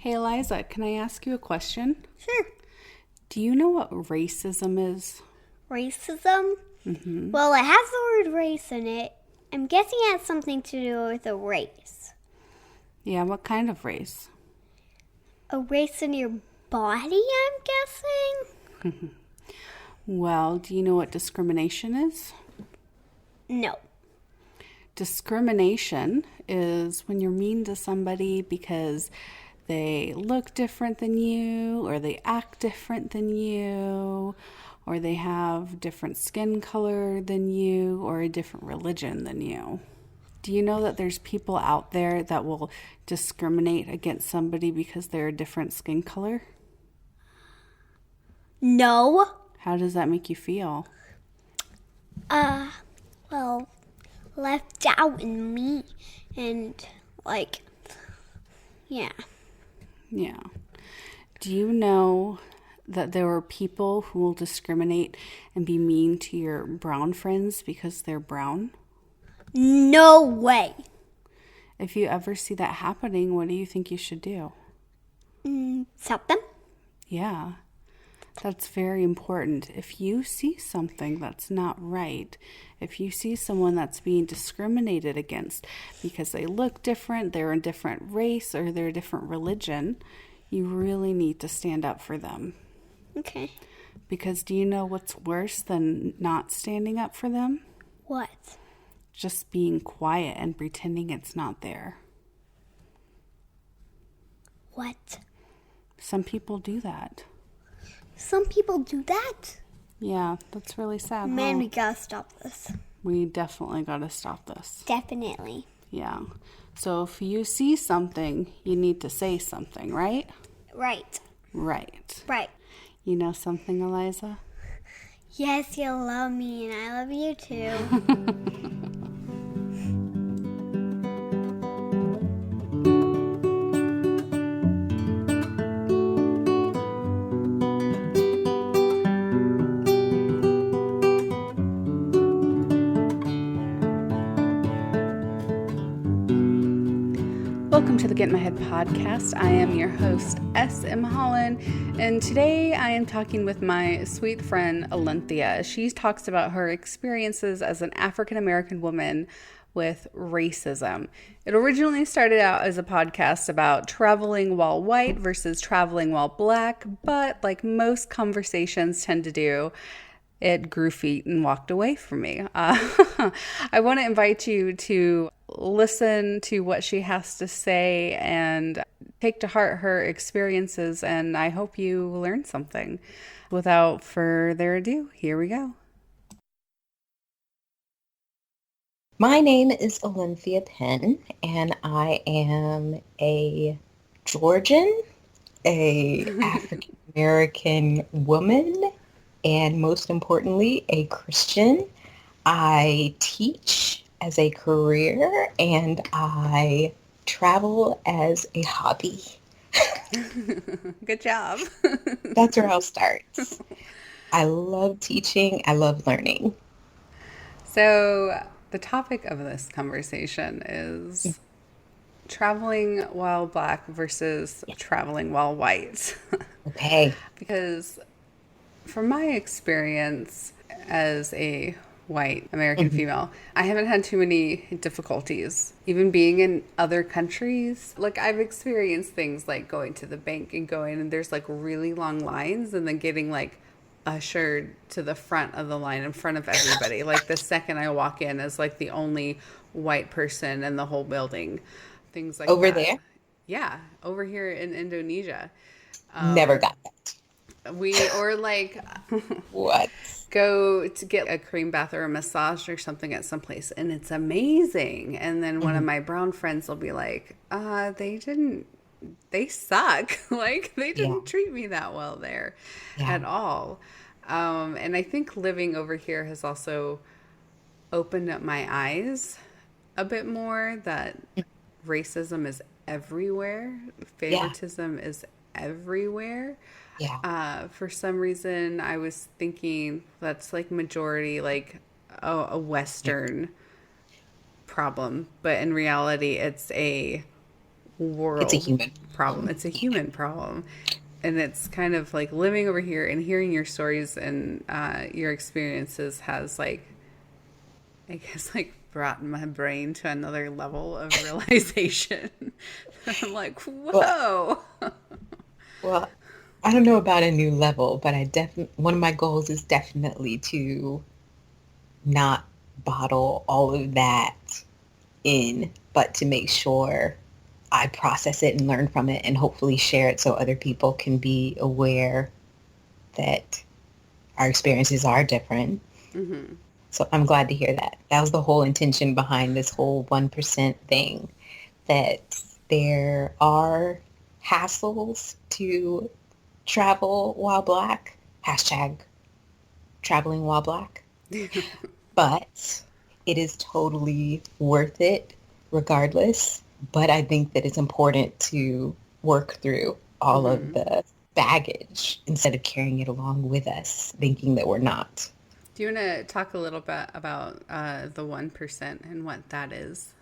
Hey Eliza, can I ask you a question? Sure. Do you know what racism is? Racism? Well, it has the word race in it. I'm guessing it has something to do with a race. Yeah, what kind of race? A race in your body, I'm guessing? Well, do you know what discrimination is? No. Discrimination is when you're mean to somebody because they look different than you, or they act different than you, or they have different skin color than you, or a different religion than you. Do you know that there's people out there that will discriminate against somebody because they're a different skin color? No. How does that make you feel? Well, left out in me. And, yeah. Yeah. Do you know that there are people who will discriminate and be mean to your brown friends because they're brown? No way. If you ever see that happening, what do you think you should do? Stop them? Yeah, that's very important. If you see something that's not right, if you see someone that's being discriminated against because they look different, they're a different race, or they're a different religion, you really need to stand up for them. Okay. Because do you know what's worse than not standing up for them? What? Just being quiet and pretending it's not there. What? Some people do that. Some people do that? Yeah, that's really sad. Man, huh? we gotta stop this. We definitely got to stop this. Definitely. Yeah. So if you see something, you need to say something, right? Right. Right. Right. You know something, Eliza? Yes, you love me, and I love you too. Welcome to the Get in My Head podcast. I am your host, S.M. Holland, and today I am talking with my sweet friend, Alynthia. She talks about her experiences as an African-American woman with racism. It originally started out as a podcast about traveling while white versus traveling while black, but like most conversations tend to do, it grew feet and walked away from me. I want to invite you to listen to what she has to say and take to heart her experiences, and I hope you learn something. Without further ado, here we go. My name is Alynthia P, and I am a Georgian, a African American woman, and most importantly, a Christian. I teach as a career, and I travel as a hobby. Good job. That's where I'll start. I love teaching. I love learning. So the topic of this conversation is traveling while black versus traveling while white. Okay. Because from my experience as a white American female, I haven't had too many difficulties even being in other countries. Like I've experienced things like going to the bank and there's like really long lines, and then getting like ushered to the front of the line in front of everybody. Like the second I walk in as like the only white person in the whole building. Things like that. Over there? Yeah, over here in Indonesia. Never got that. Or like What? go to get a cream bath or a massage or something at some place, and it's amazing. And then one of my brown friends will be like, they suck. Like they didn't treat me that well there at all. And I think living over here has also opened up my eyes a bit more that racism is everywhere. Favoritism is everywhere. Yeah. For some reason, I was thinking that's like majority, like a Western problem. But in reality, it's a It's a world human problem. problem. It's a human problem. And it's kind of like living over here and hearing your stories and your experiences has like, I guess, like brought my brain to another level of realization. I'm like, Well, whoa. well, I don't know about a new level, but I definitely one of my goals is definitely to not bottle all of that in, but to make sure I process it and learn from it and hopefully share it so other people can be aware that our experiences are different. Mm-hmm. So I'm glad to hear that. That was the whole intention behind this whole 1% thing, that there are hassles to travel while Black, hashtag traveling while Black, but it is totally worth it regardless. But I think that it's important to work through all of Mm-hmm. the baggage instead of carrying it along with us, thinking that we're not. Do you want to talk a little bit about the 1% and what that is?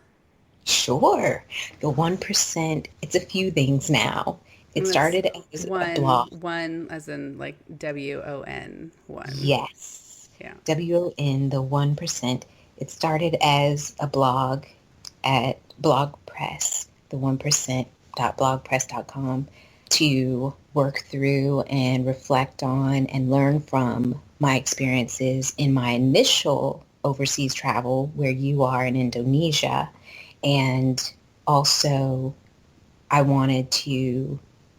Sure. The 1%, it's a few things now. It And that's started as a one, blog. one as in like WON, one. Yes. Yeah. WON, the 1%. It started as a blog at BlogPress, the 1%.blogpress.com, to work through and reflect on and learn from my experiences in my initial overseas travel where you are in Indonesia. And also I wanted to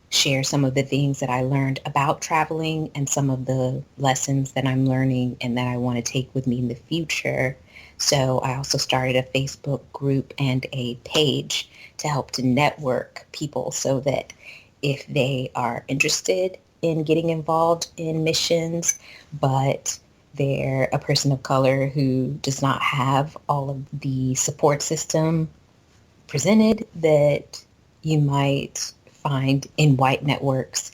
share some of the things that I learned about traveling and some of the lessons that I'm learning and that I want to take with me in the future. So I also started a Facebook group and a page to help to network people so that if they are interested in getting involved in missions, but they're a person of color who does not have all of the support system presented that you might find in white networks,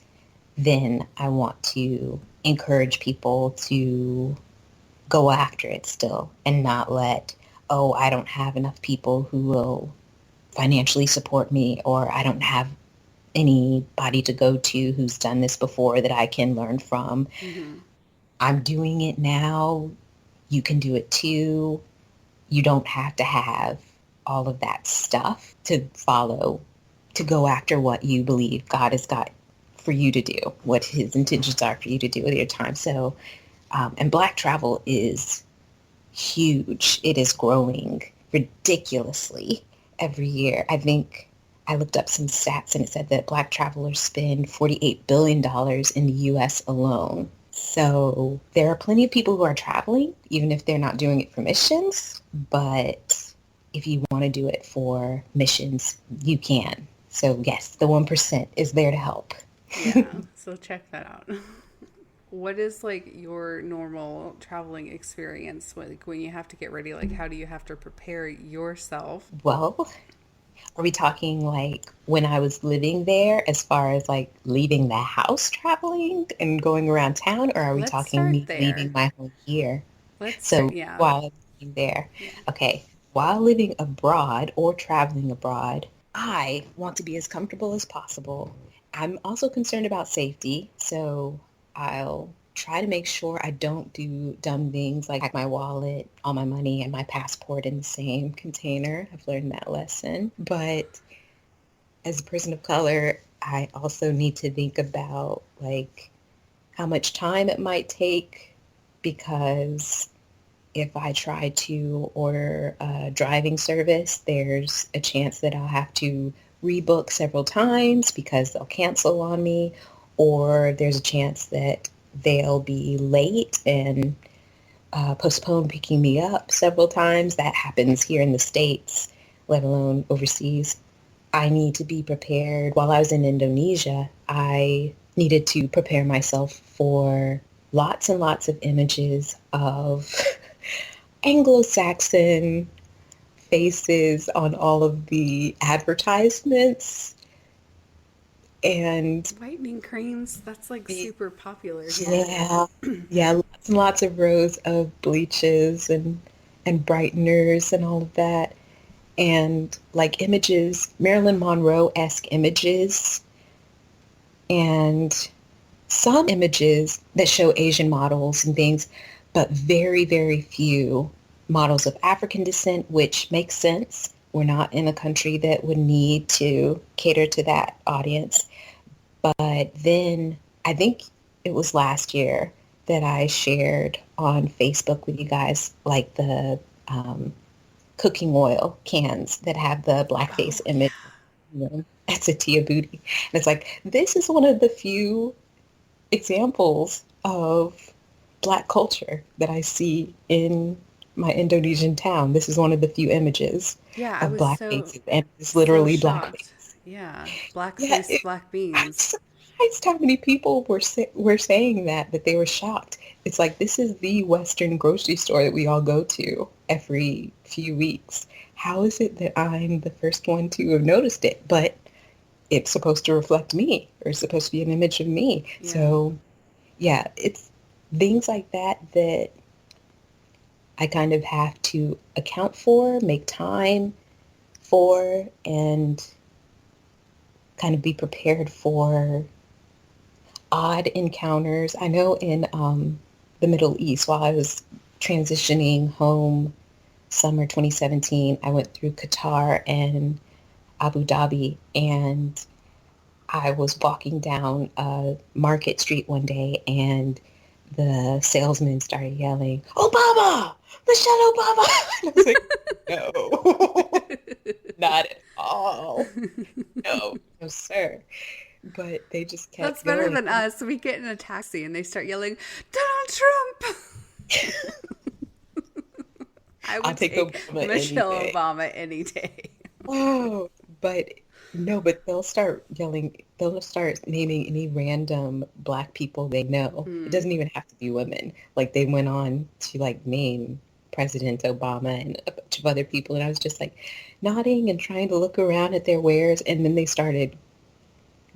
then I want to encourage people to go after it still and not let, oh, I don't have enough people who will financially support me, or I don't have anybody to go to who's done this before that I can learn from. Mm-hmm. I'm doing it now. You can do it too. You don't have to have all of that stuff to follow, to go after what you believe God has got for you to do, what his intentions are for you to do with your time. So, and Black travel is huge. It is growing ridiculously every year. I think I looked up some stats and it said that Black travelers spend $48 billion in the US alone. So there are plenty of people who are traveling, even if they're not doing it for missions. But if you want to do it for missions, you can. So yes, the 1% is there to help. Yeah. So check that out. What is like your normal traveling experience? Like when you have to get ready, like how do you have to prepare yourself? Well, are we talking like when I was living there as far as like leaving the house traveling and going around town, or are we Let's talking start me leaving there. my home here? Let's start. So Yeah. while living there, Yeah. okay, while living abroad or traveling abroad, I want to be as comfortable as possible. I'm also concerned about safety, so I'll try to make sure I don't do dumb things like pack my wallet, all my money, and my passport in the same container. I've learned that lesson. But as a person of color, I also need to think about like how much time it might take, because if I try to order a driving service, there's a chance that I'll have to rebook several times because they'll cancel on me, or there's a chance that they'll be late and postpone picking me up several times. That happens here in the States, let alone overseas. I need to be prepared. While I was in Indonesia, I needed to prepare myself for lots and lots of images of Anglo-Saxon faces on all of the advertisements and Whitening creams, that's like the super popular here. yeah, yeah, lots and lots of rows of bleaches and brighteners and all of that. and like images, Marilyn Monroe-esque images, and some images that show Asian models and things, but very, very few models of African descent, which makes sense. We're not in a country that would need to cater to that audience. But then I think it was last year that I shared on Facebook with you guys, like the cooking oil cans that have the Oh, blackface yeah. image. You know, that's a Tia Booty. And it's like, this is one of the few examples of Black culture that I see in my Indonesian town. This is one of the few images Yeah, I of was Black so, faces, and it's so literally blackface. shocked. Yeah. Black Yeah, face, black I'm beans. surprised how many people were saying that they were shocked. It's like, this is the Western grocery store that we all go to every few weeks. How is it that I'm the first one to have noticed it? But it's supposed to reflect me, or it's supposed to be an image of me. Yeah. So yeah, it's things like that that I kind of have to account for, make time for, and kind of be prepared for odd encounters. I know in the Middle East, while I was transitioning home summer 2017, I went through Qatar and Abu Dhabi, and I was walking down a market street one day, and the salesman started yelling, Obama! Michelle Obama! And I was like, no, not at all. No, no, sir. But they just That's kept better going. than us. We get in a taxi and they start yelling, Donald Trump! I I'll would take take Obama any Michelle day. Obama any day. Oh, but no, but they'll start yelling, they'll start naming any random Black people they know. It Hmm. doesn't even have to be women. Like they went on to like name President Obama and a bunch of other people, and I was just like nodding and trying to look around at their wares, and then they started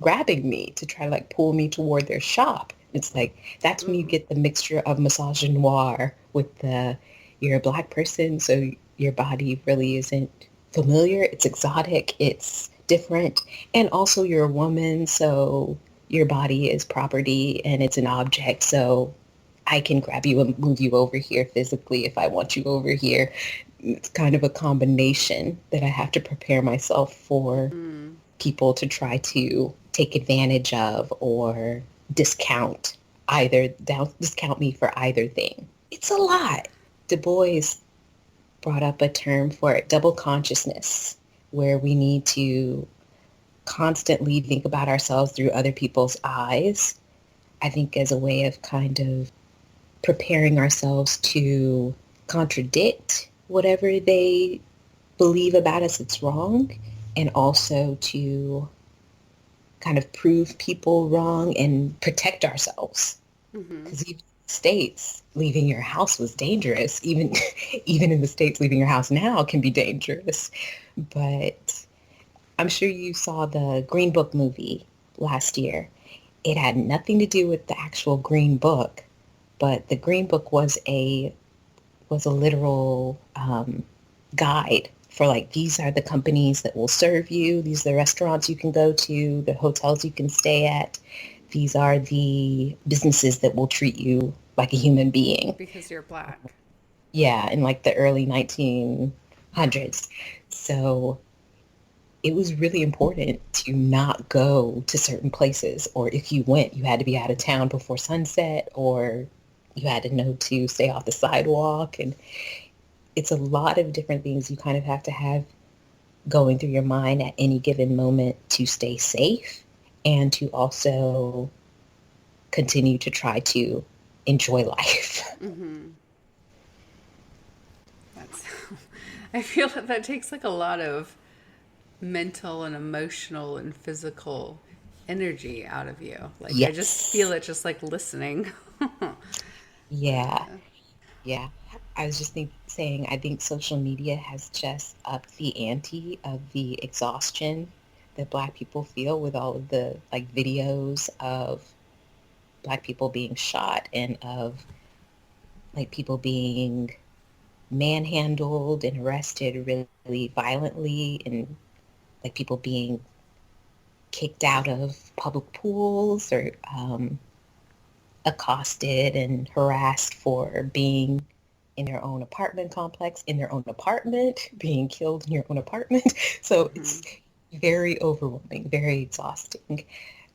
grabbing me to try to like pull me toward their shop. It's like that's when you Ooh. get the mixture of misogynoir with the you're a Black person, so your body really isn't familiar. It's exotic. It's different. And also you're a woman, so your body is property and it's an object. So I can grab you and move you over here physically if I want you over here. It's kind of a combination that I have to prepare myself for Mm. people to try to take advantage of or discount discount me for either thing. It's a lot. Du Bois brought up a term for it, double consciousness, where we need to constantly think about ourselves through other people's eyes. I think as a way of kind of preparing ourselves to contradict whatever they believe about us that's wrong, and also to kind of prove people wrong and protect ourselves. Hmm. Because even in the States, leaving your house was dangerous. Even even in the States, leaving your house now can be dangerous. But I'm sure you saw the Green Book movie last year. It had nothing to do with the actual Green Book, but the Green Book was a literal guide for like these are the companies that will serve you, these are the restaurants you can go to, the hotels you can stay at, these are the businesses that will treat you like a human being. Because you're black. Yeah, in like the early 1900s. So it was really important to not go to certain places, or if you went, you had to be out of town before sunset, or you had to know to stay off the sidewalk. And it's a lot of different things you kind of have to have going through your mind at any given moment to stay safe and to also continue to try to enjoy life. Hmm. That's, I feel that that takes like a lot of mental and emotional and physical energy out of you. Like I just feel Yes. it just like listening. Yeah. Yeah. I was just saying, I think social media has just upped the ante of the exhaustion that Black people feel with all of the like videos of Black people being shot and of like people being manhandled and arrested really violently, and like people being kicked out of public pools or accosted and harassed for being in their own apartment complex, in their own apartment, being killed in your own apartment. So it's very overwhelming, very exhausting,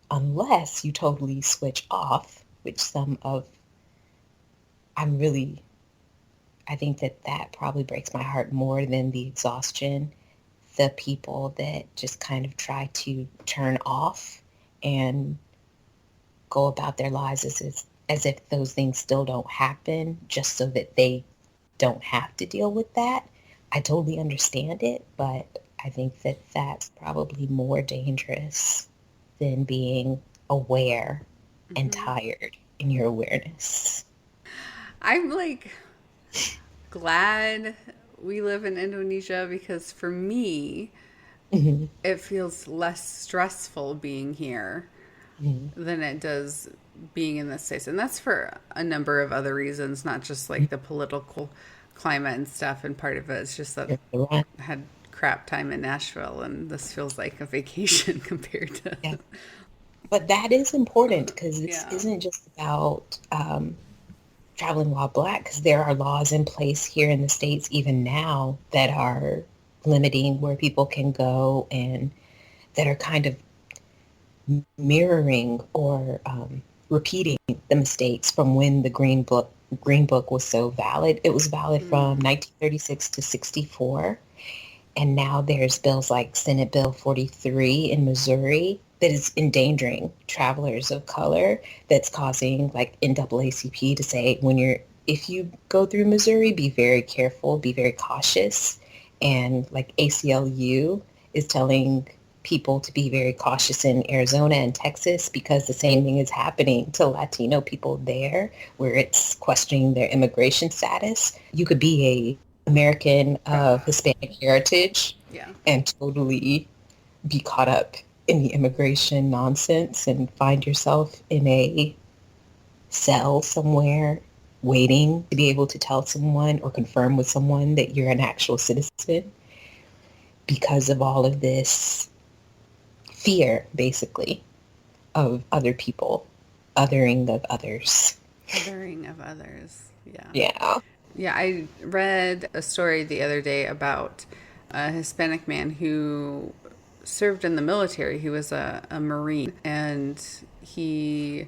unless you totally switch off, which I think that probably breaks my heart more than the exhaustion. The people that just kind of try to turn off and go about their lives as if those things still don't happen, just so that they don't have to deal with that. I totally understand it, but I think that that's probably more dangerous than being aware and tired in your awareness. I'm like glad we live in Indonesia because for me, it feels less stressful being here than it does being in the States. And that's for a number of other reasons, not just like the political climate and stuff. And part of it is just that I had crap time in Nashville and this feels like a vacation compared to... Yeah. But that is important because this isn't just about traveling while Black, because there are laws in place here in the States even now that are limiting where people can go and that are kind of mirroring or repeating the mistakes from when the Green Book was so valid. It was valid from 1936 to 64. And now there's bills like Senate Bill 43 in Missouri that is endangering travelers of color, that's causing like NAACP to say, if you go through Missouri, be very careful, be very cautious. And like ACLU is telling people to be very cautious in Arizona and Texas because the same thing is happening to Latino people there, where it's questioning their immigration status. You could be a American of Hispanic heritage and totally be caught up in the immigration nonsense and find yourself in a cell somewhere waiting to be able to tell someone or confirm with someone that you're an actual citizen because of all of this fear, basically, of other people, othering of others. Othering of others, yeah. Yeah. Yeah, I read a story the other day about a Hispanic man who served in the military. He was a Marine, and he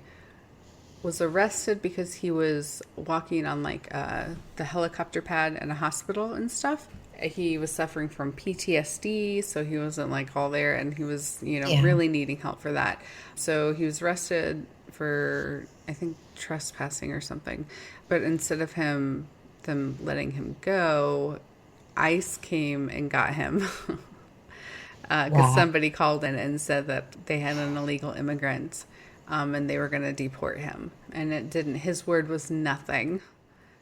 was arrested because he was walking on like the helicopter pad in a hospital and stuff. He was suffering from PTSD, so he wasn't like all there, and he was, really needing help for that. So he was arrested for, I think, trespassing or something. But instead of them letting him go, ICE came and got him because somebody called in and said that they had an illegal immigrant and they were going to deport him. And it didn't. His word was nothing.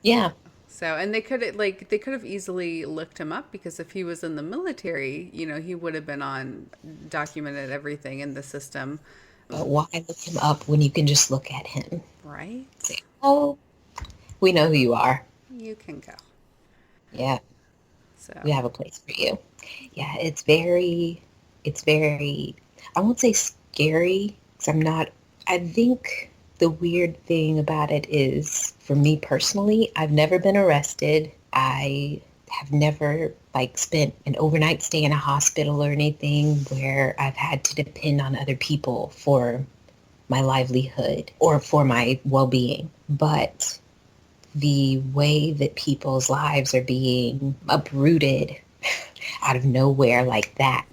Yeah. So, and they could have easily looked him up, because if he was in the military, he would have been documented everything in the system. But why look him up when you can just look at him? Right? Say, oh, we know who you are. You can go. Yeah. So we have a place for you. Yeah, it's very, I won't say scary, because I think the weird thing about it is, for me personally, I've never been arrested. I have never spent an overnight stay in a hospital or anything where I've had to depend on other people for my livelihood or for my well-being. But the way that people's lives are being uprooted out of nowhere like that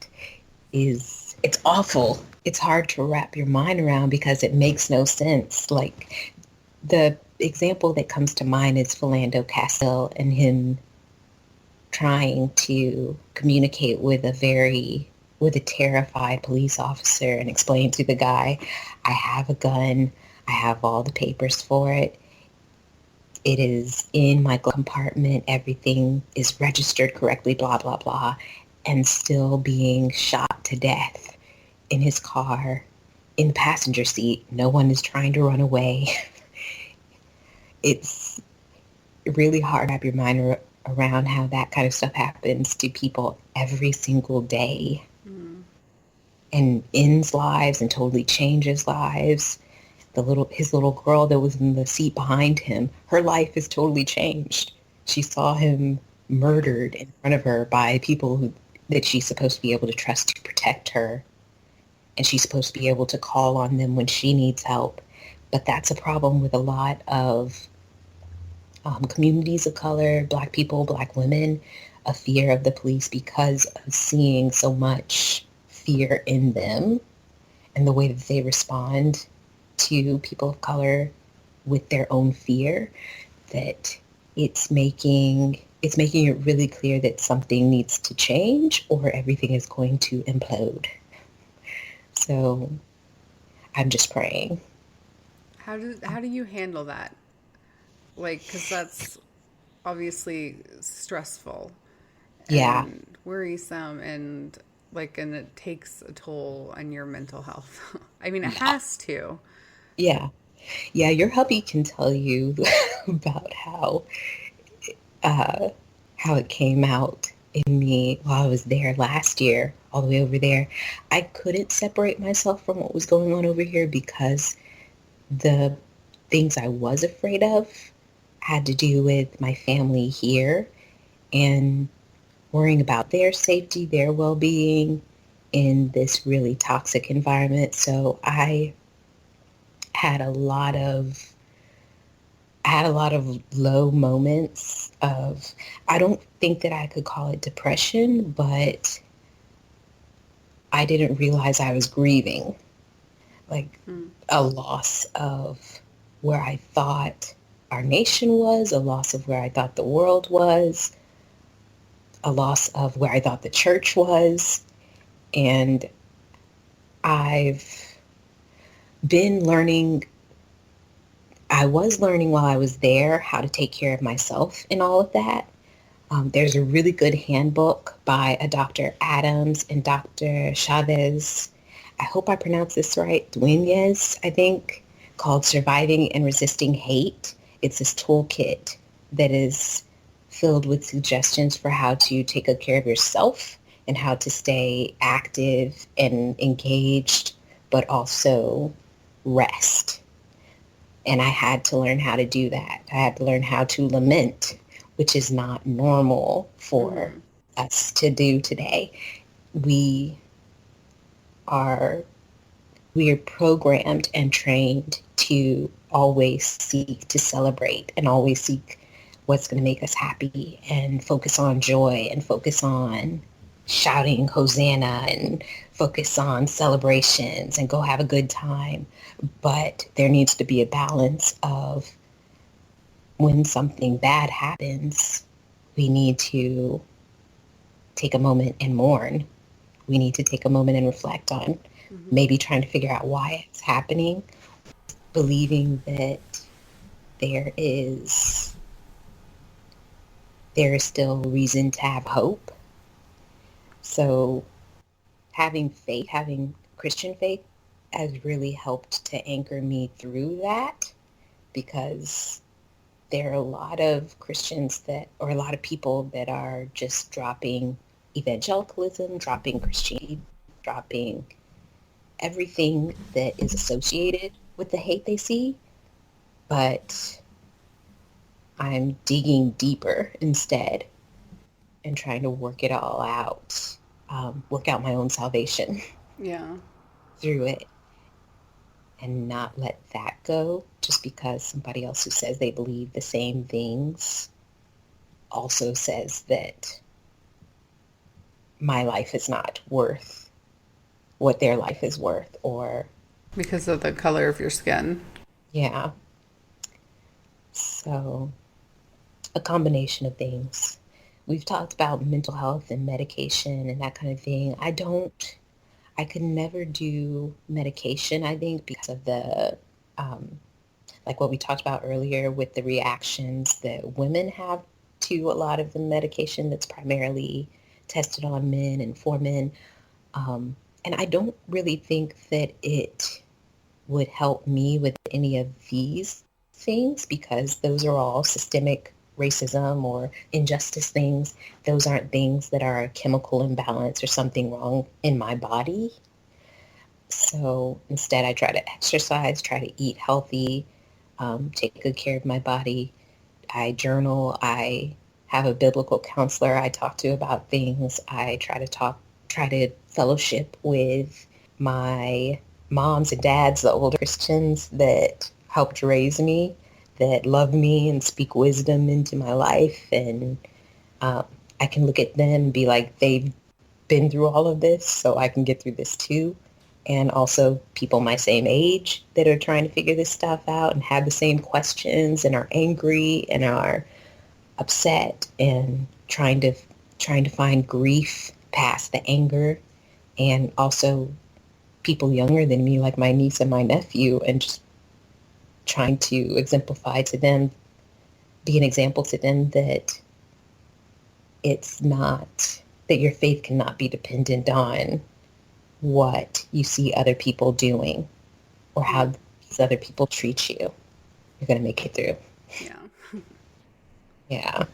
it's awful. It's hard to wrap your mind around because it makes no sense. Like, the example that comes to mind is Philando Castile and him trying to communicate with a terrified police officer and explain to the guy, I have a gun, I have all the papers for it. It is in my glove compartment. Everything is registered correctly, blah, blah, blah. And still being shot to death in his car, in the passenger seat. No one is trying to run away. It's really hard to wrap your mind around how that kind of stuff happens to people every single day and ends lives and totally changes lives. His little girl that was in the seat behind him, her life is totally changed. She saw him murdered in front of her by people that she's supposed to be able to trust to protect her. And she's supposed to be able to call on them when she needs help. But that's a problem with a lot of communities of color, Black people, Black women, a fear of the police because of seeing so much fear in them and the way that they respond to people of color with their own fear, that it's making it really clear that something needs to change or everything is going to implode. So I'm just praying. How do you handle that? Like, because that's obviously stressful Yeah. and worrisome, and it takes a toll on your mental health. I mean, it has to. Yeah. Yeah, your hubby can tell you about how it came out in me while I was there last year, all the way over there. I couldn't separate myself from what was going on over here because the things I was afraid of had to do with my family here and worrying about their safety, their well-being in this really toxic environment. So I had a lot of low moments of, I don't think that I could call it depression, but I didn't realize I was grieving, like a loss of where I thought our nation was, a loss of where I thought the world was, a loss of where I thought the church was. And I've been learning, I was learning while I was there how to take care of myself in all of that. There's a really good handbook by a Dr. Adams and Dr. Chavez. I hope I pronounced this right. Dueñas, I think, called Surviving and Resisting Hate. It's this toolkit that is filled with suggestions for how to take good care of yourself and how to stay active and engaged, but also rest. And I had to learn how to do that. I had to learn how to lament, which is not normal for us to do today. We are programmed and trained to always seek to celebrate and always seek what's going to make us happy and focus on joy and focus on shouting Hosanna and focus on celebrations and go have a good time. But there needs to be a balance of when something bad happens, we need to take a moment and mourn. We need to take a moment and reflect on maybe trying to figure out why it's happening, believing that there is still reason to have hope. So having faith, having Christian faith has really helped to anchor me through that, because there are a lot of Christians or a lot of people that are just dropping evangelicalism, dropping Christianity, dropping everything that is associated with the hate they see. But I'm digging deeper instead and trying to work it all out, work out my own salvation through it, and not let that go just because somebody else who says they believe the same things also says that my life is not worth what their life is worth, or Because of the color of your skin. yeah. So a combination of things. We've talked about mental health and medication and that kind of thing. I could never do medication, I think, because of the, like what we talked about earlier with the reactions that women have to a lot of the medication that's primarily tested on men and for men. And I don't really think that it would help me with any of these things because those are all systemic racism or injustice things, those aren't things that are a chemical imbalance or something wrong in my body. So instead, I try to exercise, try to eat healthy, take good care of my body. I journal. I have a biblical counselor I talk to about things. I try to fellowship with my moms and dads, the older Christians that helped raise me, that love me and speak wisdom into my life. And I can look at them and be like, they've been through all of this, so I can get through this too. And also people my same age that are trying to figure this stuff out and have the same questions and are angry and are upset and trying to find grief past the anger, and also people younger than me like my niece and my nephew, and just trying to exemplify to them, be an example to them that it's not, that your faith cannot be dependent on what you see other people doing or how these other people treat you. You're going to make it through. Yeah. Yeah.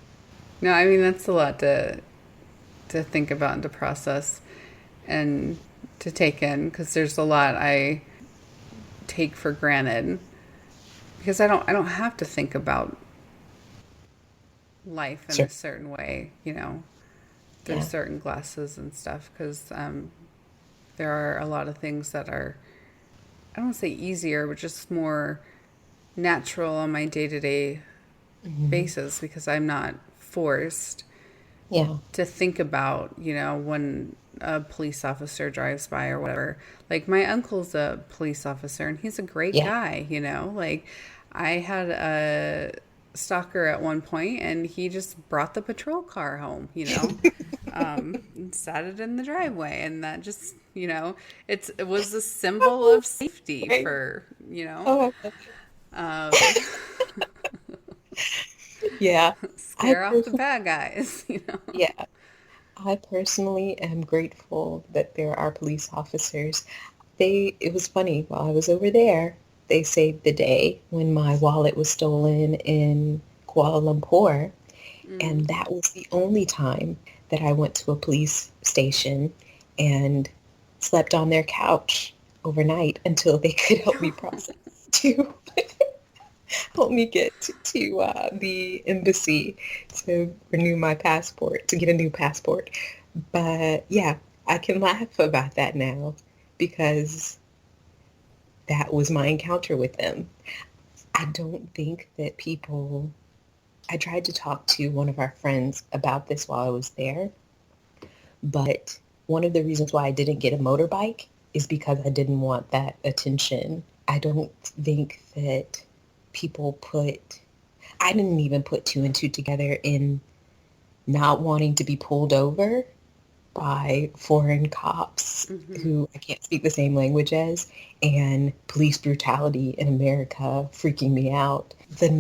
No, I mean, that's a lot to think about and to process and to take in, because there's a lot I take for granted because I don't have to think about life in Sure. a certain way, you know, through Yeah. certain glasses and stuff, because there are a lot of things that are, I don't want to say easier, but just more natural on my day-to-day basis, because I'm not forced Yeah. to think about, you know, when a police officer drives by or whatever. Like, my uncle's a police officer and he's a great Yeah. guy, you know. Like, I had a stalker at one point and he just brought the patrol car home, you know, and sat it in the driveway, and that just, you know, it was a symbol of safety Right. for, you know, Oh, yeah. I scare off the bad guys, you know. Yeah. I personally am grateful that there are police officers. It was funny, while I was over there, they saved the day when my wallet was stolen in Kuala Lumpur. And that was the only time that I went to a police station and slept on their couch overnight until they could help me process to help me get to the embassy to renew my passport, to get a new passport. But yeah, I can laugh about that now because that was my encounter with them. I don't think that people, I tried to talk to one of our friends about this while I was there, but one of the reasons why I didn't get a motorbike is because I didn't want that attention. I don't think that I didn't even put two and two together in not wanting to be pulled over by foreign cops who I can't speak the same language as, and police brutality in America freaking me out. The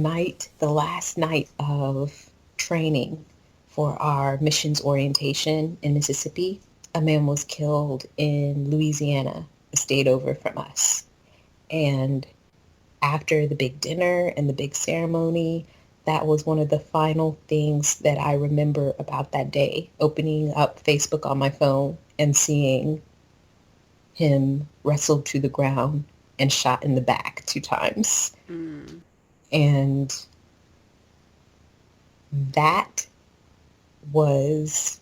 last night of training for our missions orientation in Mississippi, a man was killed in Louisiana, a state over from us. And after the big dinner and the big ceremony, that was one of the final things that I remember about that day, opening up Facebook on my phone and seeing him wrestled to the ground and shot in the back 2 times. And that was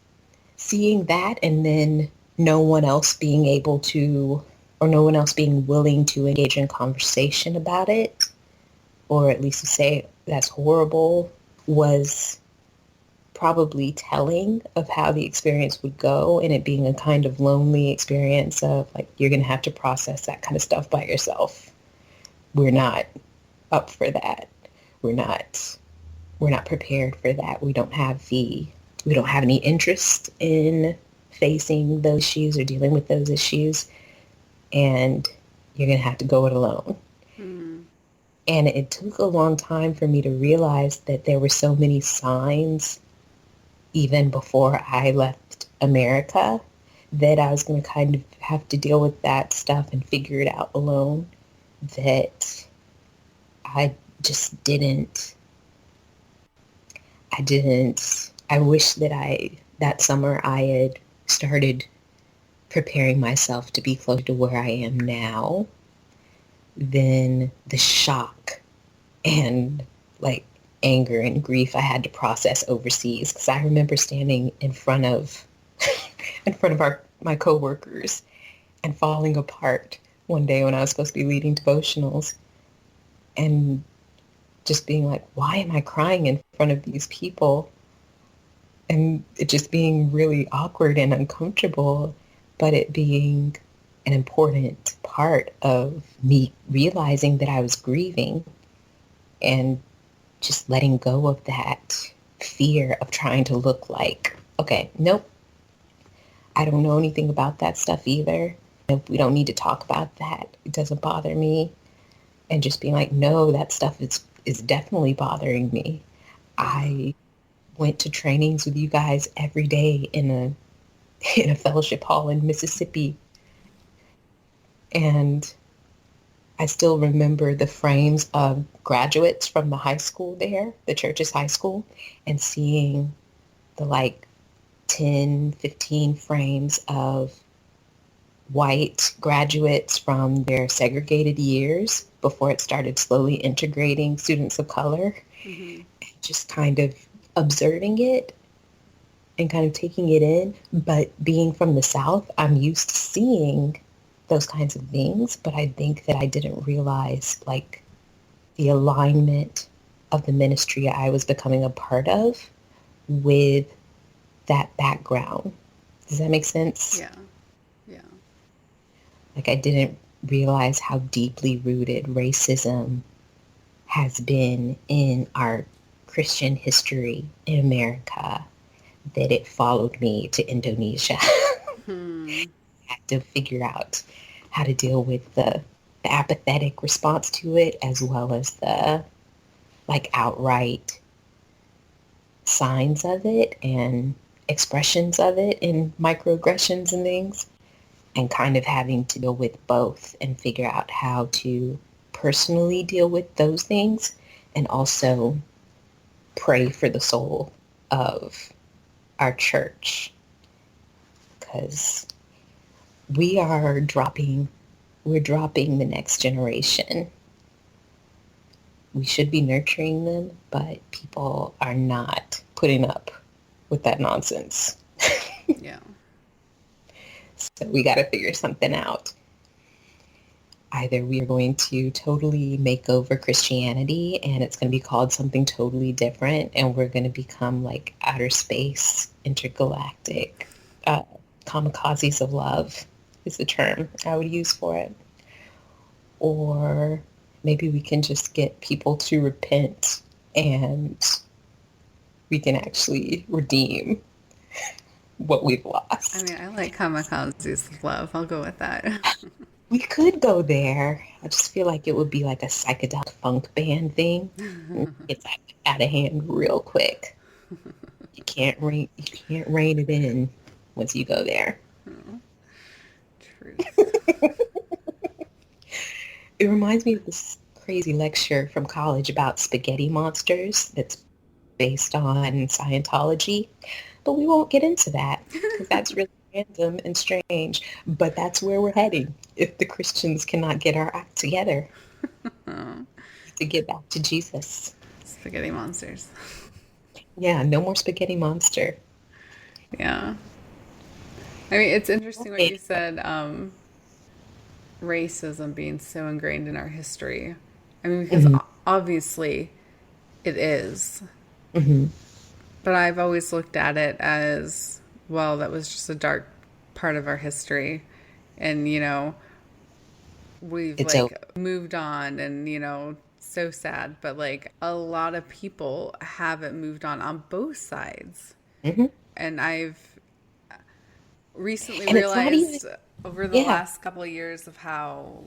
seeing that, and then no one else being willing to engage in conversation about it, or at least to say that's horrible, was probably telling of how the experience would go, and it being a kind of lonely experience of like, you're going to have to process that kind of stuff by yourself. We're not up for that. We're not prepared for that. We don't have any interest in facing those issues or dealing with those issues, and you're going to have to go it alone. And it took a long time for me to realize that there were so many signs, even before I left America, that I was going to kind of have to deal with that stuff and figure it out alone, that I just didn't, I wish that summer I had started preparing myself to be close to where I am now. Then the shock and like anger and grief I had to process overseas, because I remember standing in front of my coworkers and falling apart one day when I was supposed to be leading devotionals, and just being like, why am I crying in front of these people? And it just being really awkward and uncomfortable, but it being an important part of me realizing that I was grieving and just letting go of that fear of trying to look like, okay, nope, I don't know anything about that stuff either. Nope, we don't need to talk about that. It doesn't bother me. And just being like, no, that stuff is definitely bothering me. I went to trainings with you guys every day in a fellowship hall in Mississippi. And I still remember the frames of graduates from the high school there, the church's high school, and seeing the like 10, 15 frames of white graduates from their segregated years before it started slowly integrating students of color. Mm-hmm. And just kind of observing it and kind of taking it in. But being from the South, I'm used to seeing those kinds of things, but I think that I didn't realize like the alignment of the ministry I was becoming a part of with that background. Does that make sense? Yeah. Yeah. Like I didn't realize how deeply rooted racism has been in our Christian history in America, that it followed me to Indonesia. I had to figure out how to deal with the apathetic response to it, as well as the like outright signs of it and expressions of it in microaggressions and things, and kind of having to deal with both and figure out how to personally deal with those things and also pray for the soul of our church, because we're dropping the next generation. We should be nurturing them, but people are not putting up with that nonsense. Yeah. So we got to figure something out. Either we are going to totally make over Christianity and it's going to be called something totally different, and we're going to become like outer space, intergalactic, kamikazes of love is the term I would use for it. Or maybe we can just get people to repent and we can actually redeem what we've lost. I mean, I like kamikazes of love. I'll go with that. We could go there. I just feel like it would be like a psychedelic funk band thing. It's out of hand real quick. You can't rein it in once you go there. Oh, truth. It reminds me of this crazy lecture from college about spaghetti monsters that's based on Scientology, but we won't get into that because that's really random and strange. But that's where we're heading if the Christians cannot get our act together to get back to Jesus. Spaghetti monsters. Yeah, no more spaghetti monster. Yeah. I mean, it's interesting what you said, racism being so ingrained in our history. I mean, because obviously it is. Mm-hmm. But I've always looked at it as, well, that was just a dark part of our history. And, you know, we've moved on and, you know, so sad. But like a lot of people haven't moved on both sides. Mm-hmm. And I've recently realized over the last couple of years of how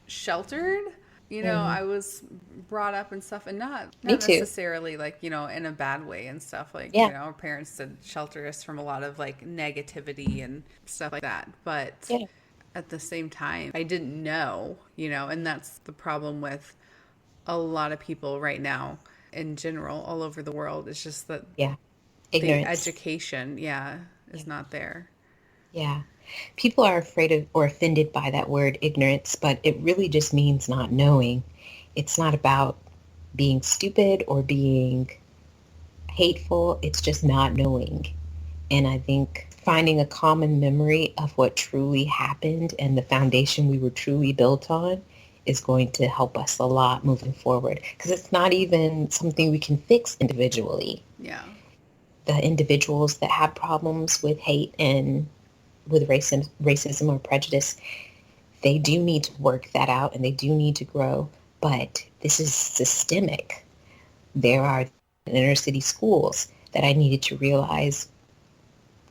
sheltered, you know, I was brought up and stuff, and not necessarily like, you know, in a bad way and stuff. Like, you know, our parents did shelter us from a lot of like negativity and stuff like that. But at the same time, I didn't know, you know, and that's the problem with a lot of people right now. in general all over the world. It's just that Yeah. the Ignorance. education, is not there. Yeah. People are afraid of or offended by that word ignorance, but it really just means not knowing. It's not about being stupid or being hateful. It's just not knowing. And I think finding a common memory of what truly happened and the foundation we were truly built on is going to help us a lot moving forward, because it's not even something we can fix individually. Yeah. The individuals that have problems with hate and with racism or prejudice, they do need to work that out and they do need to grow. But this is systemic. There are inner city schools that I needed to realize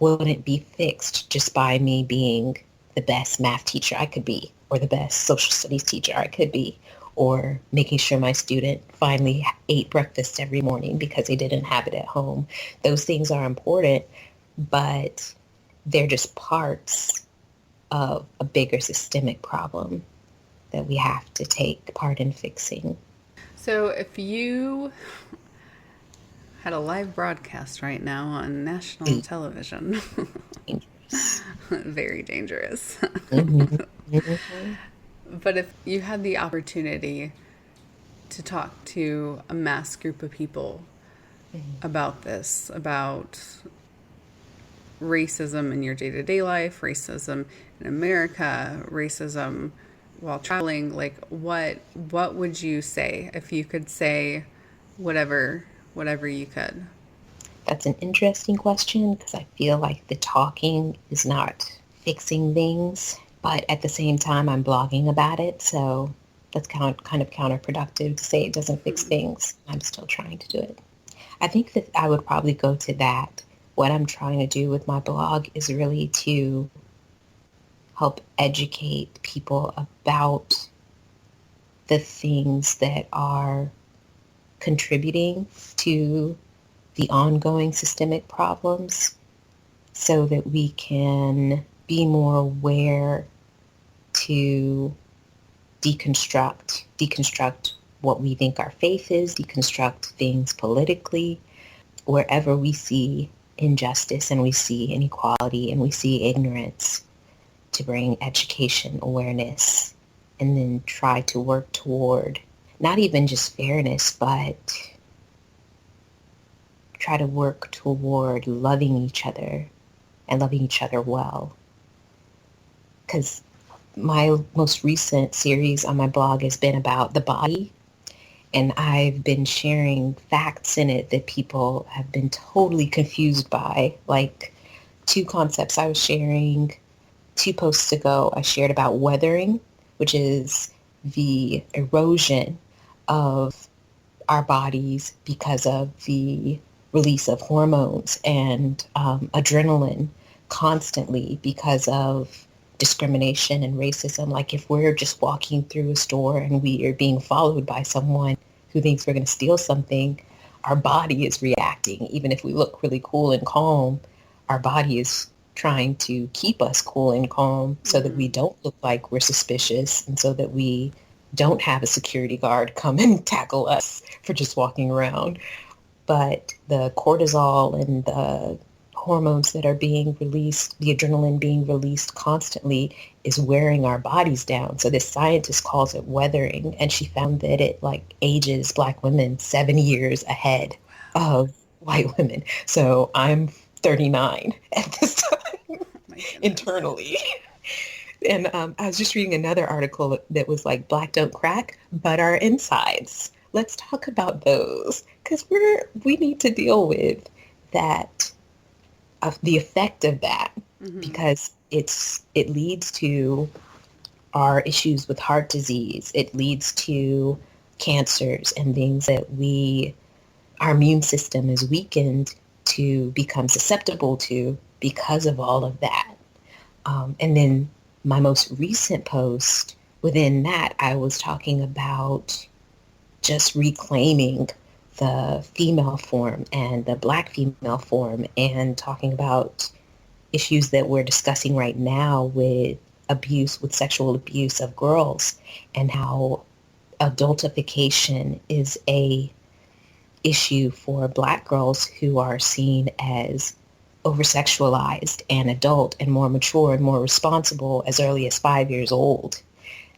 wouldn't be fixed just by me being the best math teacher I could be, or the best social studies teacher I could be, or making sure my student finally ate breakfast every morning because they didn't have it at home. Those things are important, but they're just parts of a bigger systemic problem that we have to take part in fixing. So if you had a live broadcast right now on national television, Dangerous. very dangerous. Mm-hmm. Mm-hmm. But if you had the opportunity to talk to a mass group of people about this, about racism in your day-to-day life, racism in America, racism while traveling, like what would you say if you could say whatever you could? That's an interesting question, because I feel like the talking is not fixing things, but at the same time I'm blogging about it, so that's kind of counterproductive to say it doesn't fix things. I'm still trying to do it. I think that I would probably go to that. What I'm trying to do with my blog is really to help educate people about the things that are contributing to the ongoing systemic problems, so that we can be more aware to deconstruct what we think our faith is, deconstruct things politically, wherever we see injustice and we see inequality and we see ignorance, to bring education, awareness, and then try to work toward not even just fairness, but try to work toward loving each other and loving each other well. Because my most recent series on my blog has been about the body, and I've been sharing facts in it that people have been totally confused by. Like 2 concepts I was sharing 2 posts ago. I shared about weathering, which is the erosion of our bodies because of the release of hormones and adrenaline constantly because of discrimination and racism. Like if we're just walking through a store and we are being followed by someone who thinks we're going to steal something, our body is reacting. Even if we look really cool and calm, our body is trying to keep us cool and calm so that we don't look like we're suspicious, and so that we don't have a security guard come and tackle us for just walking around. But the cortisol and the hormones that are being released, the adrenaline being released constantly, is wearing our bodies down. So this scientist calls it weathering, and she found that it like ages Black women 7 years ahead of white women. So I'm 39 at this time internally. And I was just reading another article that was like, Black don't crack, but our insides. Let's talk about those, because we need to deal with that, the effect of that, because it leads to our issues with heart disease. It leads to cancers and things that our immune system is weakened to become susceptible to because of all of that. And then my most recent post, within that, I was talking about just reclaiming the female form and the Black female form, and talking about issues that we're discussing right now with sexual abuse of girls, and how adultification is a issue for Black girls who are seen as over-sexualized and adult and more mature and more responsible as early as 5 years old.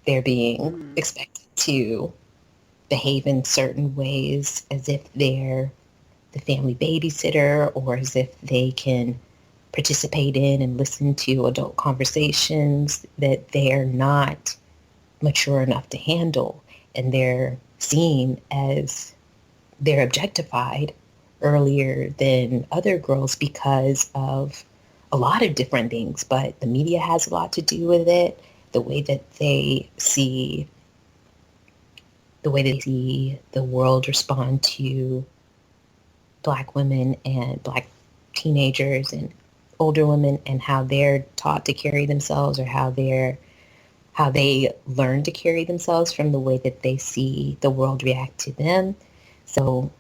They're being expected to behave in certain ways as if they're the family babysitter or as if they can participate in and listen to adult conversations that they're not mature enough to handle. And they're seen as they're objectified earlier than other girls because of a lot of different things. But the media has a lot to do with it. The way that they see the world respond to Black women and Black teenagers and older women, and how they're taught to carry themselves, or how they learn to carry themselves from the way that they see the world react to them. So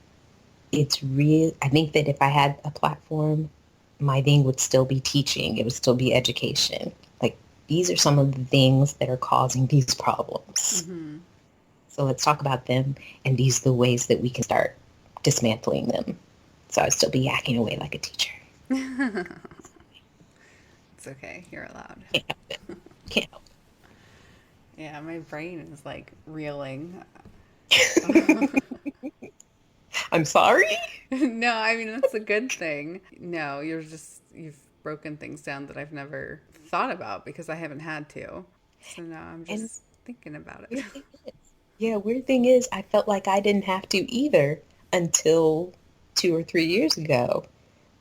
it's real. I think that if I had a platform, my thing would still be teaching. It would still be education. Like, these are some of the things that are causing these problems. Mm-hmm. So let's talk about them, and these are the ways that we can start dismantling them. So I'd still be yakking away like a teacher. It's okay. You're allowed. Can't help it. Can't help it. Yeah, my brain is like reeling. I'm sorry? No, I mean, that's a good thing. No, you've broken things down that I've never thought about because I haven't had to. So now I'm just thinking about it. Weird thing is, I felt like I didn't have to either until 2 or 3 years ago,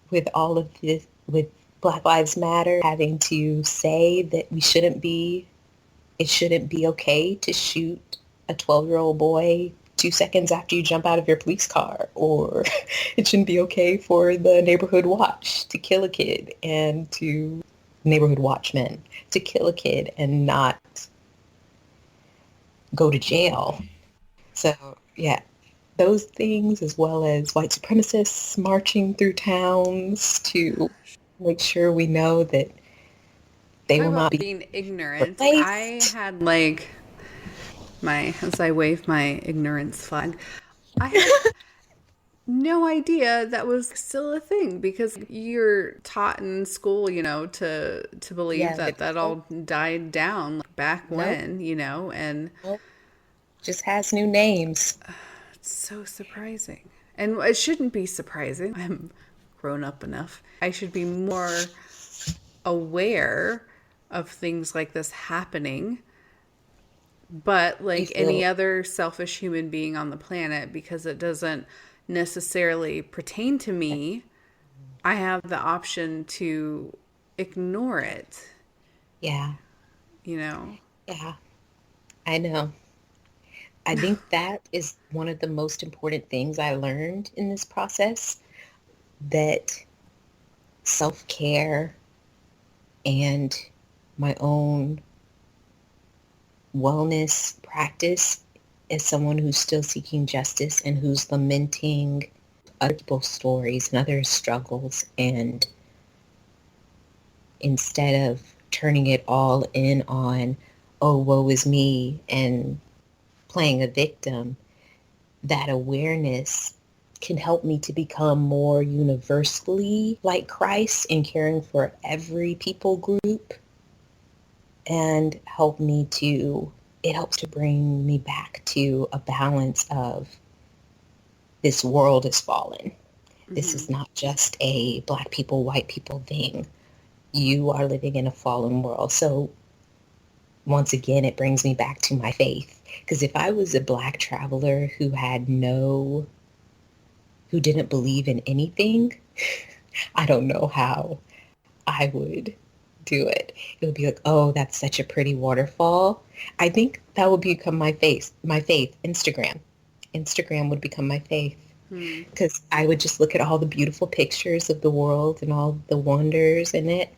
with all of this, with Black Lives Matter having to say that it shouldn't be okay to shoot a 12-year-old boy 2 seconds after you jump out of your police car, or it shouldn't be okay for the neighborhood watch to kill a kid and to neighborhood watchmen to kill a kid and not go to jail. So, yeah, those things, as well as white supremacists marching through towns to make sure we know that they will not be being ignorant. replaced. I had like as I wave my ignorance flag, I had no idea that was still a thing, because you're taught in school, to believe that all died down back when, and just has new names. it's so surprising. And it shouldn't be surprising. I'm grown up enough. I should be more aware of things like this happening. But like any other selfish human being on the planet, because it doesn't necessarily pertain to me, I have the option to ignore it. Yeah. Yeah, I know. I think that is one of the most important things I learned in this process, that self-care and my own wellness practice, as someone who's still seeking justice and who's lamenting other people's stories and other struggles, and instead of turning it all in on, oh, woe is me, and playing a victim, that awareness can help me to become more universally like Christ in caring for every people group, and it helps to bring me back to a balance of, this world is fallen. Mm-hmm. This is not just a Black people, white people thing. You are living in a fallen world. So once again, it brings me back to my faith. Because if I was a Black traveler who didn't believe in anything, I don't know how I would do it. It would be like, oh, that's such a pretty waterfall. I think that would become my faith. Instagram would become my faith, because I would just look at all the beautiful pictures of the world and all the wonders in it.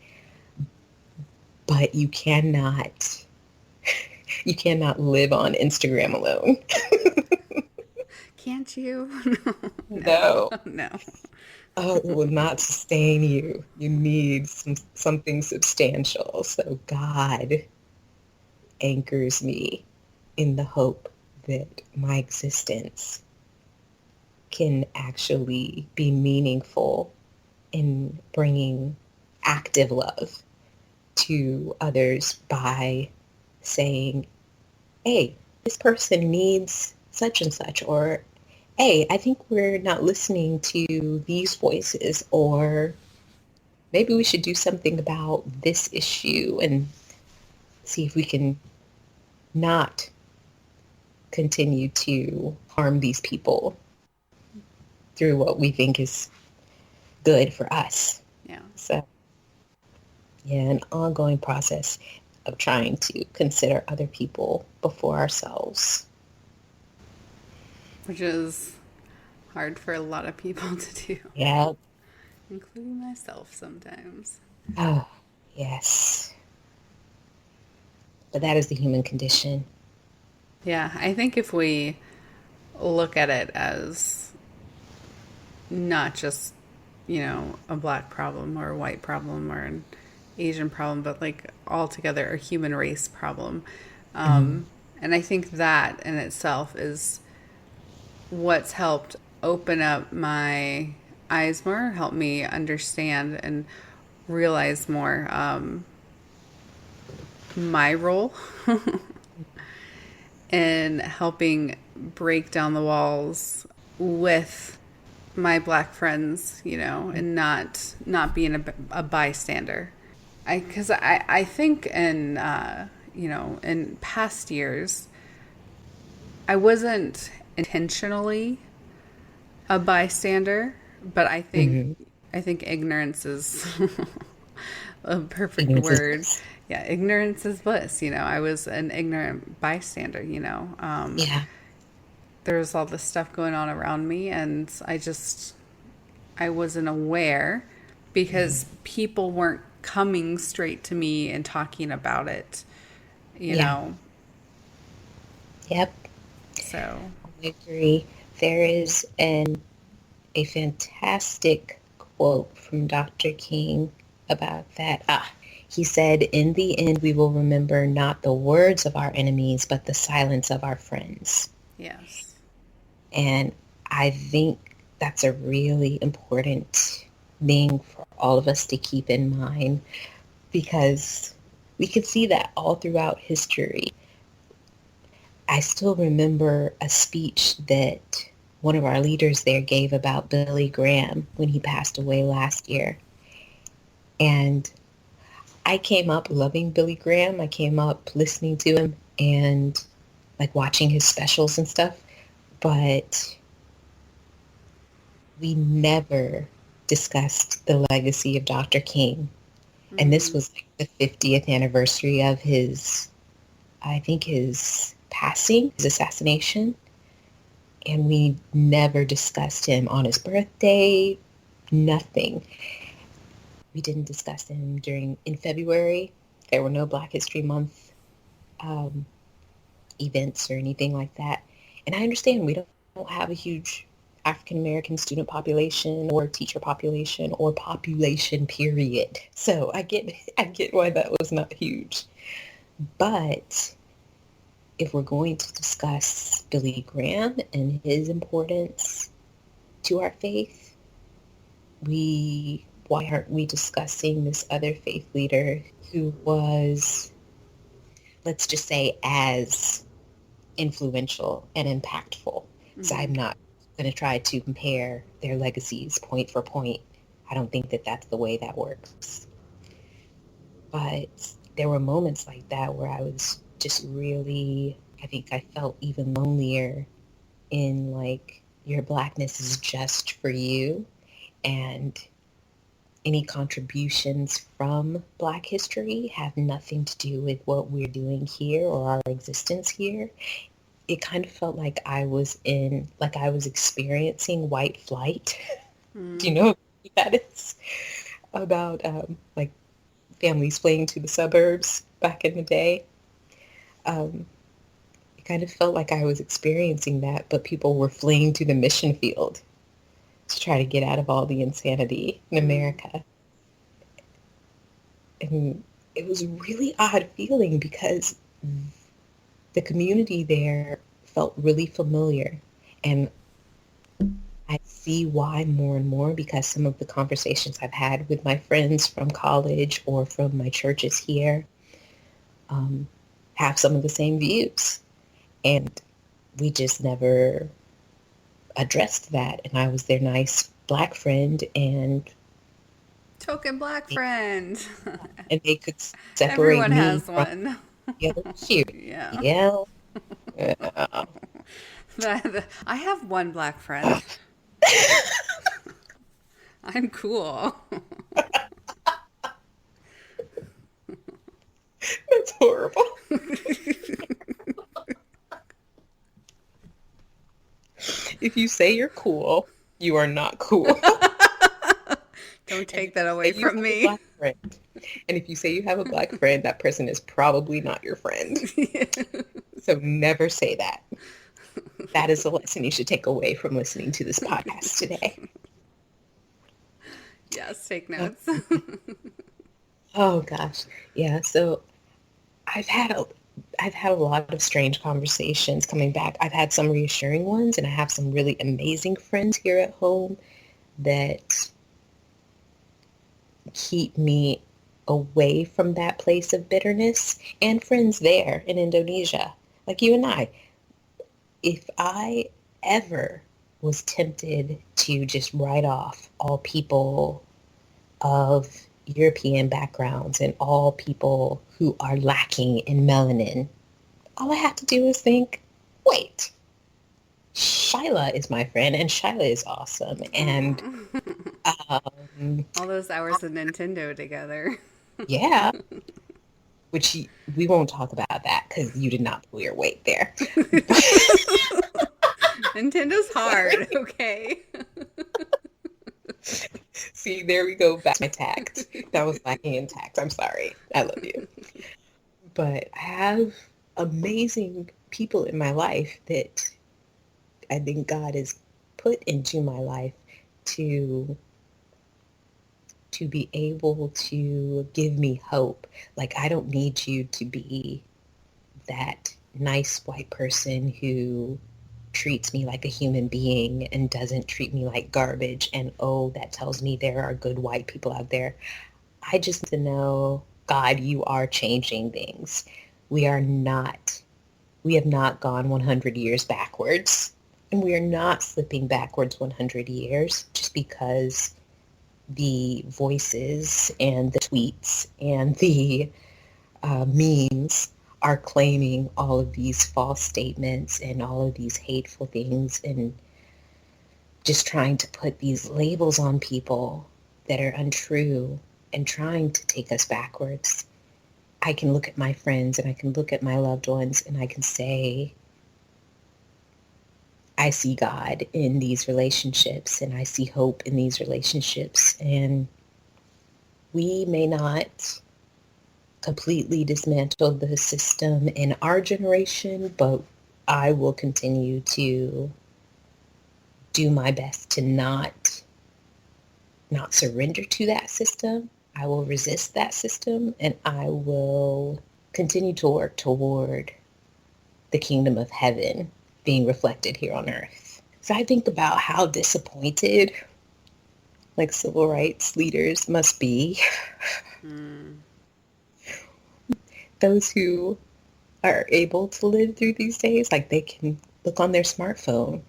But you cannot live on Instagram alone. Can't you? No. No. Oh, it will not sustain you. You need something substantial. So God anchors me in the hope that my existence can actually be meaningful in bringing active love to others by saying, hey, this person needs such and such, or hey, I think we're not listening to these voices, or maybe we should do something about this issue and see if we can not continue to harm these people through what we think is good for us. Yeah. So, yeah, an ongoing process of trying to consider other people before ourselves. Which is hard for a lot of people to do, Yeah. including myself sometimes. Oh, yes. But that is the human condition. Yeah, I think if we look at it as not just, a black problem or a white problem or an Asian problem, but like altogether a human race problem. And I think that in itself is what's helped open up my eyes more, help me understand and realize more my role in helping break down the walls with my black friends, and not being a bystander. I think in in past years I wasn't intentionally a bystander, but I think ignorance is a perfect Ignorance is word. bliss. Yeah, ignorance is bliss. I was an ignorant bystander. Yeah. There's all this stuff going on around me, and I wasn't aware because people weren't coming straight to me and talking about it. You Yeah. know, Yep. so I agree. There is a fantastic quote from Dr. King about that. He said, in the end, we will remember not the words of our enemies, but the silence of our friends. yes, And I think that's a really important thing for all of us to keep in mind, because we can see that all throughout history. I still remember a speech that one of our leaders there gave about Billy Graham when he passed away last year. And I came up loving Billy Graham. I came up listening to him and like watching his specials and stuff. But we never discussed the legacy of Dr. King. And this was like the 50th anniversary of his passing, his assassination. And we never discussed him on his birthday, nothing. We didn't discuss him in February. There were no Black History Month events or anything like that. And I understand we don't have a huge African American student population or teacher population or population period. So I get why that was not huge. But if we're going to discuss Billy Graham and his importance to our faith, why aren't we discussing this other faith leader who was, let's just say, as influential and impactful? So I'm not going to try to compare their legacies point for point. I don't think that that's the way that works. But there were moments like that where I was just really, I think I felt even lonelier in like, your Blackness is just for you, and any contributions from Black history have nothing to do with what we're doing here or our existence here. It kind of felt like I was experiencing white flight. Do you know what that is? About like families fleeing to the suburbs back in the day. It kind of felt like I was experiencing that, but people were fleeing to the mission field to try to get out of all the insanity in America. And it was a really odd feeling because the community there felt really familiar. And I see why more and more, because some of the conversations I've had with my friends from college or from my churches here um, have some of the same views. And we just never addressed that. And I was their nice black friend, and Token black friend. they could separate Everyone me has from one. the other shoe. Yeah. Yeah. Yeah. I have one black friend. I'm cool. That's horrible. If you say you're cool, you are not cool. Don't And take if that you away say you from have a me. black friend, and if you say you have a black friend, that person is probably not your friend. So never say that. That is a lesson you should take away from listening to this podcast today. Yes, take Uh, notes. Oh gosh. Yeah, so I've had a I've had a lot of strange conversations coming back. I've had some reassuring ones, and I have some really amazing friends here at home that keep me away from that place of bitterness, and friends there in Indonesia, like you and I. If I ever was tempted to just write off all people of European backgrounds and all people who are lacking in melanin, all I have to do is think, wait, Shyla is my friend, and Shyla is awesome. And Aw. um, All those hours of Nintendo together. yeah, we won't talk about that because you did not pull your weight there. Nintendo's hard, okay? See, there we go, back to my tact. That was lacking in tact. I'm sorry. I love you. But I have amazing people in my life that I think God has put into my life to be able to give me hope. Like, I don't need you to be that nice white person who treats me like a human being and doesn't treat me like garbage. And oh, that tells me there are good white people out there. I just need to know, God, you are changing things. We are not, we have not gone 100 years backwards. And we are not slipping backwards 100 years just because the voices and the tweets and the memes are claiming all of these false statements and all of these hateful things, and just trying to put these labels on people that are untrue and trying to take us backwards. I can look at my friends and I can look at my loved ones and I can say, I see God in these relationships and I see hope in these relationships. And we may not completely dismantle the system in our generation, but I will continue to do my best to not surrender to that system. I will resist that system, and I will continue to work toward the kingdom of heaven being reflected here on earth. So I think about how disappointed like civil rights leaders must be. Mm. Those who are able to live through these days, like they can look on their smartphone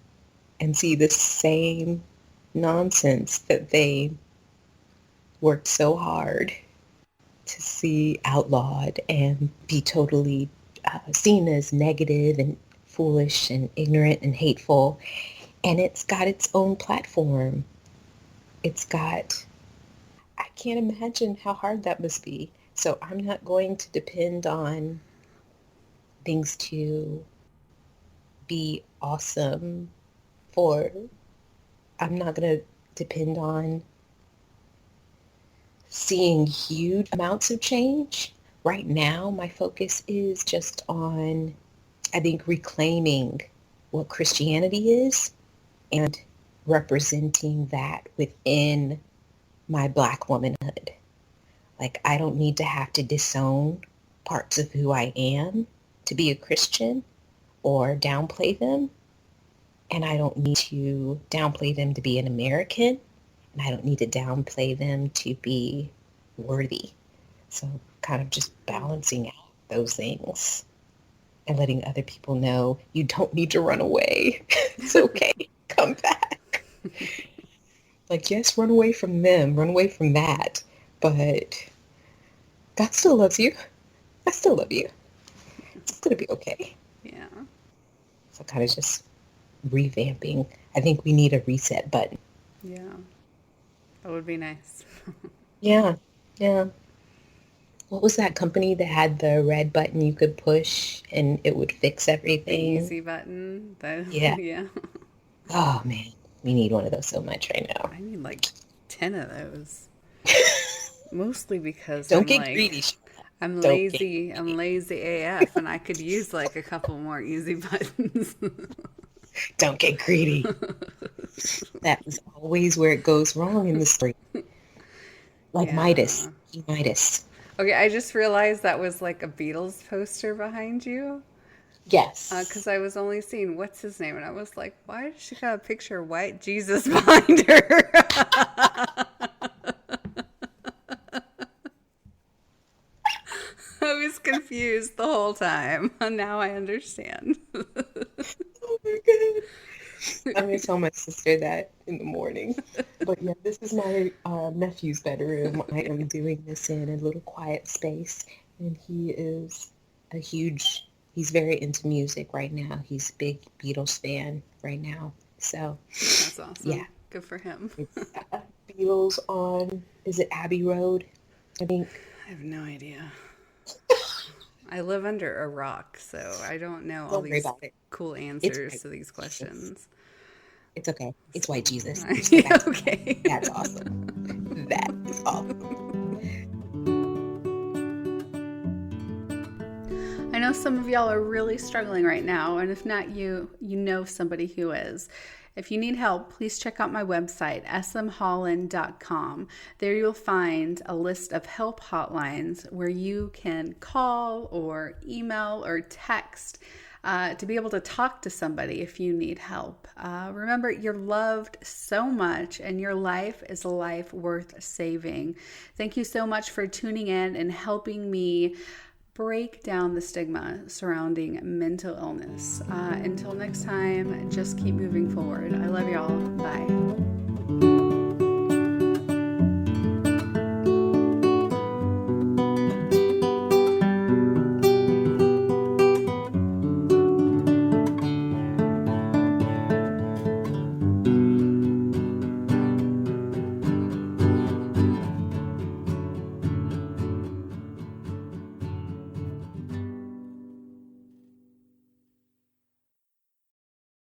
and see the same nonsense that they worked so hard to see outlawed and be totally seen as negative and foolish and ignorant and hateful. And it's got its own platform. It's got, I can't imagine how hard that must be. So I'm not going to depend on things to be awesome for, I'm not going to depend on seeing huge amounts of change. Right now, my focus is just on, I think, reclaiming what Christianity is and representing that within my Black womanhood. Like, I don't need to have to disown parts of who I am to be a Christian or downplay them. and I don't need to downplay them to be an American, and I don't need to downplay them to be worthy. So kind of just balancing out those things and letting other people know you don't need to run away. It's okay. Come back. Like, yes, run away from them, run away from that, but God still loves you. I still love you. It's going to be okay. Yeah. So kind of just revamping. I think we need a reset button. Yeah. That would be nice. Yeah. Yeah. What was that company that had the red button you could push and it would fix The everything? easy button. Yeah. Yeah. Oh, man. We need one of those so much right now. I need like 10 of those. Mostly because Don't I'm get like, greedy. I'm Don't lazy. get I'm lazy AF, and I could use like a couple more easy buttons. Don't get greedy. That is always where it goes wrong in the story. Like Yeah. Midas. Midas. Okay, I just realized that was like a Beatles poster behind you. Yes. Because I was only seeing what's his name, and I was like, why does she got a picture of white Jesus behind her? I was confused the whole time. Now I understand. Oh my God. I'm going to tell my sister that in the morning. But yeah, this is my nephew's bedroom. I am doing this in a little quiet space. And he is he's very into music right now. He's a big Beatles fan right now. So, That's awesome. yeah. Good for him. It's Beatles on, is it Abbey Road? I think. I have no idea. I live under a rock, so I don't know all Don't worry these about it. cool It's answers white to these Jesus. questions. It's okay. It's white Jesus. Just go Yeah, back to that. okay. That's awesome. That is awesome. I know some of y'all are really struggling right now, and if not you, you know somebody who is. If you need help, please check out my website, smholland.com. There you'll find a list of help hotlines where you can call or email or text to be able to talk to somebody if you need help. Remember, you're loved so much, and your life is a life worth saving. Thank you so much for tuning in and helping me break down the stigma surrounding mental illness. Until next time, just keep moving forward. I love y'all. Bye.